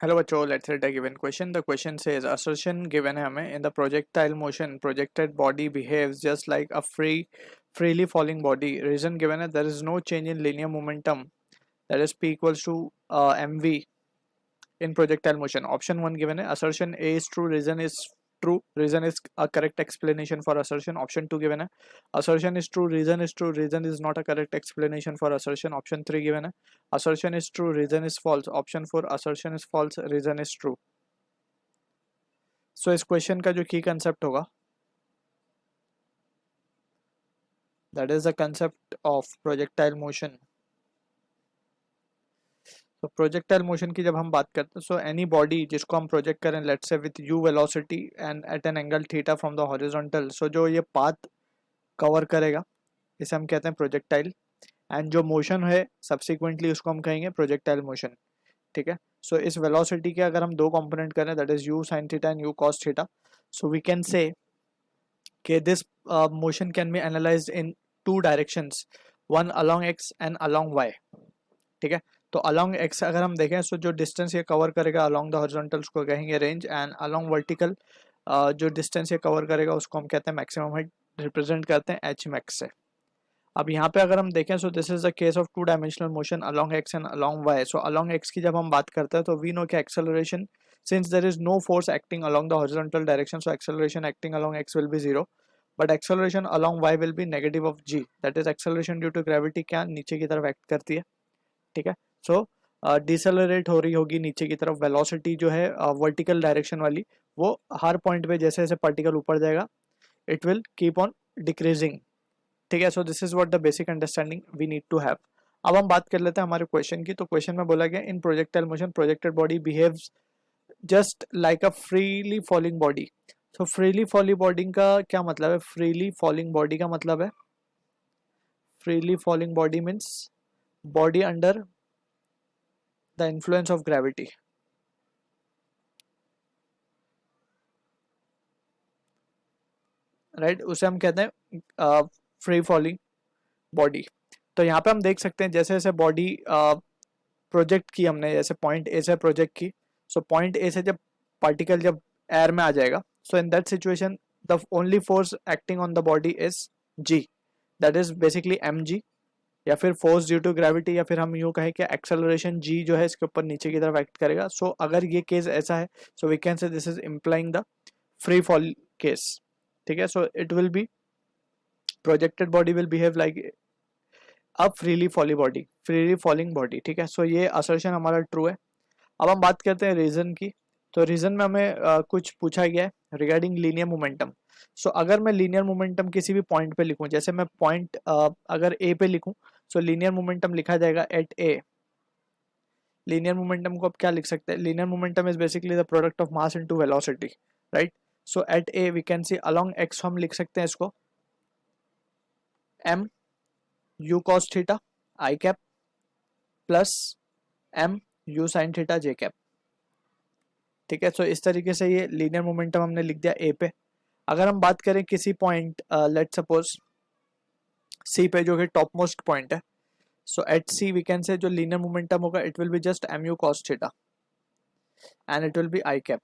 Hello बच्चों, let's read a given question. The question says assertion given है हमें. In the projectile motion projected body behaves just like a freely falling body. Reason given है there is no change in linear momentum, that is p equals to mv in projectile motion. Option 1 given है assertion A is true, reason is true, reason is a correct explanation for assertion. Option 2 given है assertion is true, reason is not a correct explanation for assertion. Option 3 given है assertion is true, reason is false. Option 4 assertion is false, reason is true. So इस question का जो की concept होगा that is the concept of projectile motion. तो projectile motion की जब हम बात करते हैं, सो एनी बॉडी जिसको हम प्रोजेक्ट करें, let's say with u velocity and at an angle theta from the horizontal, so जो ये पाथ कवर करेगा इसे हम कहते हैं प्रोजेक्टाइल. एंड जो मोशन है सब्सिक्वेंटली उसको हम कहेंगे प्रोजेक्टाइल मोशन. ठीक है. सो इस वेलोसिटी के अगर हम दो कंपोनेंट करें, that is u sine theta and u cos theta, so we can say कि this motion can be analysed in two directions, one along x and along Y. ठीक है. तो अलोंग एक्स अगर हम देखें, सो जो डिस्टेंस ये कवर करेगा अलोंग द हॉरिजॉन्टल उसको कहेंगे रेंज, एंड अलोंग वर्टिकल जो डिस्टेंस ये कवर करेगा उसको हम कहते हैं मैक्सिमम हाइट, रिप्रेजेंट करते हैं एच मैक्स से. अब यहाँ पे अगर हम देखें, so this is the case of two dimensional motion along x and along y. So along x की जब हम बात करते हैं तो वी नो कि acceleration, since there is no force acting along the horizontal direction, so acceleration acting along x will be zero, but acceleration along y will be negative of g, that is acceleration due to gravity क्या नीचे की तरफ act करती है. ठीक है. सो decelerate हो रही होगी नीचे की तरफ, वेलोसिटी जो है वर्टिकल डायरेक्शन वाली वो हर पॉइंट पे जैसे जैसे पार्टिकल ऊपर जाएगा it will keep on decreasing. ठीक है. So this is what the basic understanding we need to have. अब हम बात कर लेते हैं हमारे क्वेश्चन की. तो क्वेश्चन में बोला गया in projectile motion projected body behaves just like a freely falling body. So freely falling body का क्या मतलब है? फ्रीली फॉलिंग बॉडी का मतलब है, freely falling body means body under the influence of gravity. Right, उसे हम कहते हैं फ्री फॉलिंग बॉडी. तो यहाँ पे हम देख सकते हैं जैसे जैसे बॉडी प्रोजेक्ट की हमने, जैसे पॉइंट ए से प्रोजेक्ट की, सो पॉइंट ए से जब पार्टिकल जब एयर में आ जाएगा, so in that situation the only force acting on the body is g, that is basically m g, या फिर फोर्स ड्यू टू ग्रेविटी, या फिर हम यूँ कहें कि एक्सेलरेशन जी जो है इसके ऊपर नीचे की तरफ एक्ट करेगा. सो अगर ये केस ऐसा है, so we can say this is implying the free fall case. ठीक है. So it will be projected body will behave like अब फ्रीली फॉलिंग बॉडी. ठीक है. सो ये असर्शन हमारा ट्रू है. अब हम बात करते हैं रीजन की. तो रीजन में हमें कुछ पूछा गया है रिगार्डिंग लीनियर मोमेंटम. सो अगर मैं लीनियर मोमेंटम किसी भी पॉइंट पे लिखूं, जैसे मैं पॉइंट अगर ए पे लिखूं, सो लीनियर मोमेंटम लिखा जाएगा एट ए. लीनियर मोमेंटम को अब क्या लिख सकते हैं? Linear momentum is basically the product of mass into velocity. Right. So at A we can see along x हम लिख सकते हैं इसको m u cos theta i cap plus m u sine theta j cap. ठीक है. सो इस तरीके से ये लीनियर मोमेंटम हमने लिख दिया ए पे. अगर हम बात करें किसी पॉइंट लेट सपोज सी पे, जो कि टॉप मोस्ट पॉइंट है, so at C we can say जो लीनियर मोमेंटम होगा it will be just m u cos theta and it will be i cap.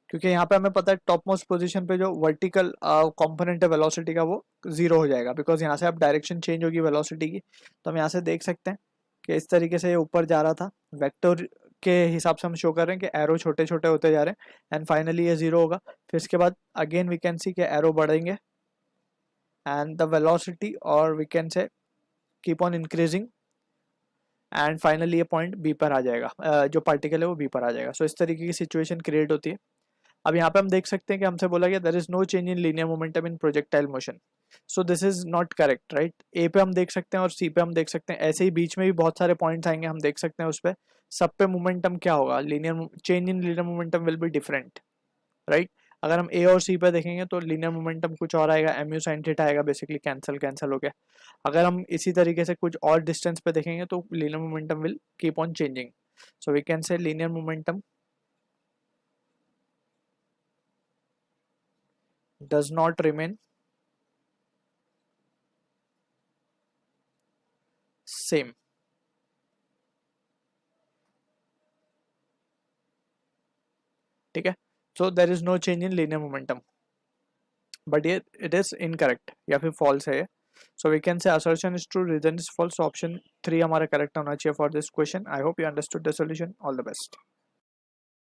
क्योंकि यहाँ पे हमें पता है टॉप मोस्ट पोजिशन पे जो वर्टिकल कंपोनेंट है वेलोसिटी का वो जीरो हो जाएगा, बिकॉज यहाँ से अब डायरेक्शन चेंज होगी वेलोसिटी की. तो हम यहाँ से देख सकते हैं कि इस तरीके से ये ऊपर जा रहा था, वेक्टर के हिसाब से हम शो कर रहे हैं कि एरो छोटे छोटे होते जा रहे हैं एंड फाइनली ये जीरो होगा. फिर इसके बाद अगेन वी कैन सी कि एरो बढ़ेंगे एंड द वेलोसिटी और we can say keep on increasing and finally ये पॉइंट बी पर आ जाएगा, जो पार्टिकल है वो बी पर आ जाएगा. सो इस तरीके की सिचुएशन क्रिएट होती है. अब यहाँ पे हम देख सकते हैं कि हमसे बोला गया there is no change in linear momentum in projectile motion. So this is not correct. Right. A पे हम देख सकते हैं और सी पे हम देख सकते हैं, ऐसे ही बीच में भी बहुत सारे पॉइंट्स आएंगे, हम देख सकते हैं उस पर सब पे मोमेंटम क्या होगा, linear change in linear momentum will be different. Right. अगर हम ए और सी पे देखेंगे तो लीनियर मोमेंटम कुछ और आएगा, एम यू साइन थीटा आएगा, बेसिकली कैंसिल कैंसिल हो गया. अगर हम इसी तरीके से कुछ और डिस्टेंस पे देखेंगे तो linear momentum will keep on changing. So we can say linear momentum does not remain same. ठीक है, so there is no change in linear momentum, but ये इट इज इनकरेक्ट या फिर फॉल्स है। So we can say assertion is true, reason is false. Option 3 हमारा correct होना चाहिए for this question. I hope you understood the solution. All the best.